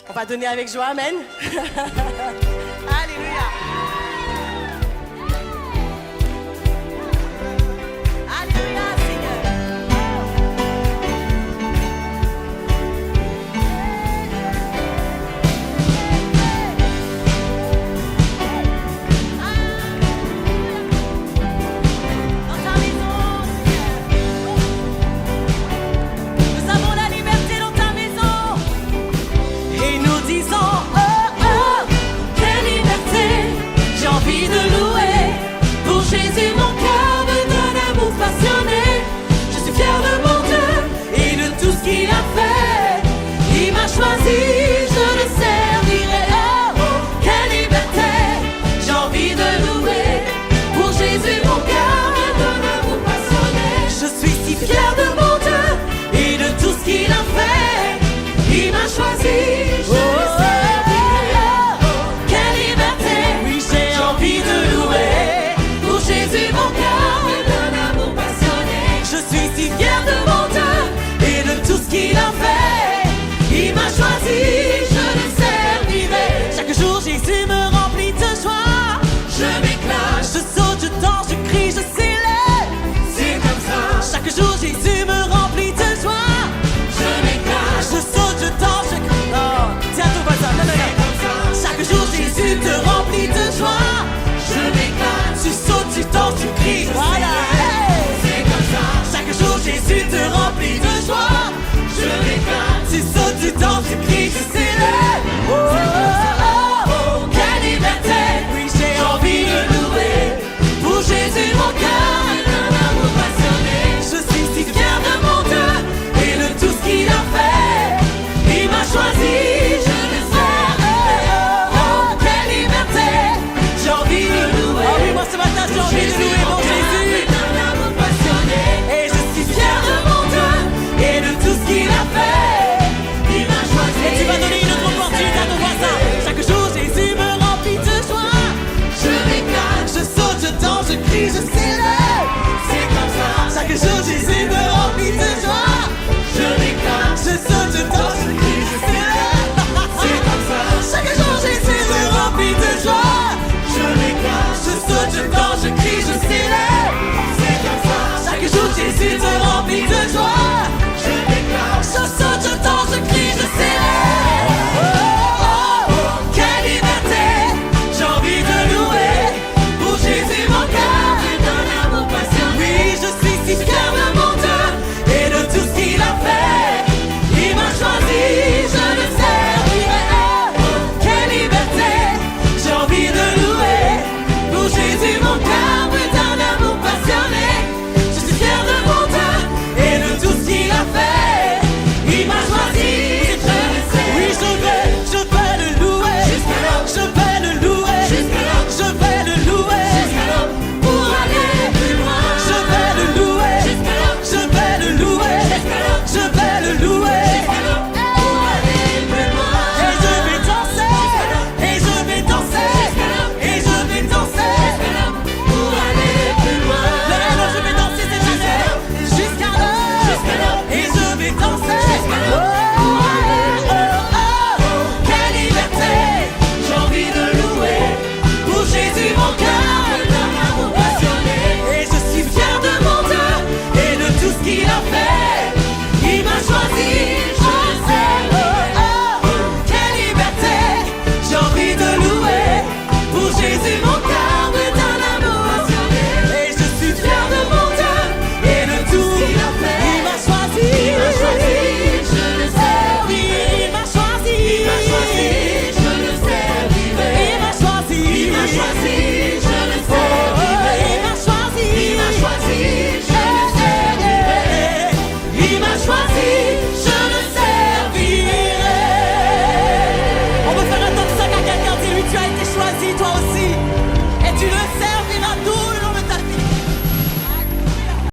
On va donner avec joie, amen. Alléluia. Alléluia, Seigneur. Dans ta maison, nous avons la liberté dans ta maison. Et nous disons, oh, oh, quelle liberté, j'ai envie de louer. Pour Jésus, mon cœur me donne un amour passionné. Je suis fier de mon Dieu et de tout ce qu'il a fait. Il m'a choisi, je le servirai. Oh, oh, quelle liberté, j'ai envie de louer. Pour Jésus, mon cœur me donne un amour passionné. Je suis si fier de mon Dieu et de tout ce qu'il a fait. Il m'a choisi, je le servirai. Quelle liberté, oui j'ai envie de louer. Pour Jésus mon cœur me donne un amour passionné. Je suis si fier de mon Dieu et de tout ce qu'il a fait. Il m'a choisi, je le servirai. Chaque jour Jésus me remplit de joie. Je m'éclate, je saute, je danse, je crie, je célèbre. C'est comme ça. Chaque jour Jésus me remplit de joie. Je m'éclate, je saute, je danse, je crie. Oh, tiens ton voisin, non, non, non. Chaque jour Jésus te remplit de joie. Je m'éclate, tu sautes, tu danses, tu cries. Voilà, hey. C'est comme ça. Chaque jour Jésus te remplit de joie. Je m'éclate, tu sautes, tu danses, tu cries, je célèbre. Oh, oh, oh, oh, quelle liberté, oui j'ai envie de louer. Pour Jésus mon cœur me donne un amour passionné. Je suis si fier de mon Dieu et de tout ce qu'il a fait. Il m'a choisi, je le servirai. Oh, oh, quelle liberté, j'ai envie de louer. Oh oui, moi ce matin j'ai envie de louer mon Jésus. Un amour passionné. Et je suis fier de mon Dieu et de tout ce qu'il a fait. Il m'a choisi. Et tu vas donner une autre opportunité à ton voisin. Chaque jour Jésus me remplit de joie. Je m'éclate, je saute, je danse, je crie, je célèbre. C'est comme ça. Chaque jour Jésus me remplit de joie. Je m'éclate, je saute, je danse, je crie, je célèbre. C'est comme ça. Chaque jour Jésus me remplit de joie. Je m'éclate, je saute, je danse, je crie, je célèbre. C'est comme ça. Chaque jour Jésus me remplit de joie.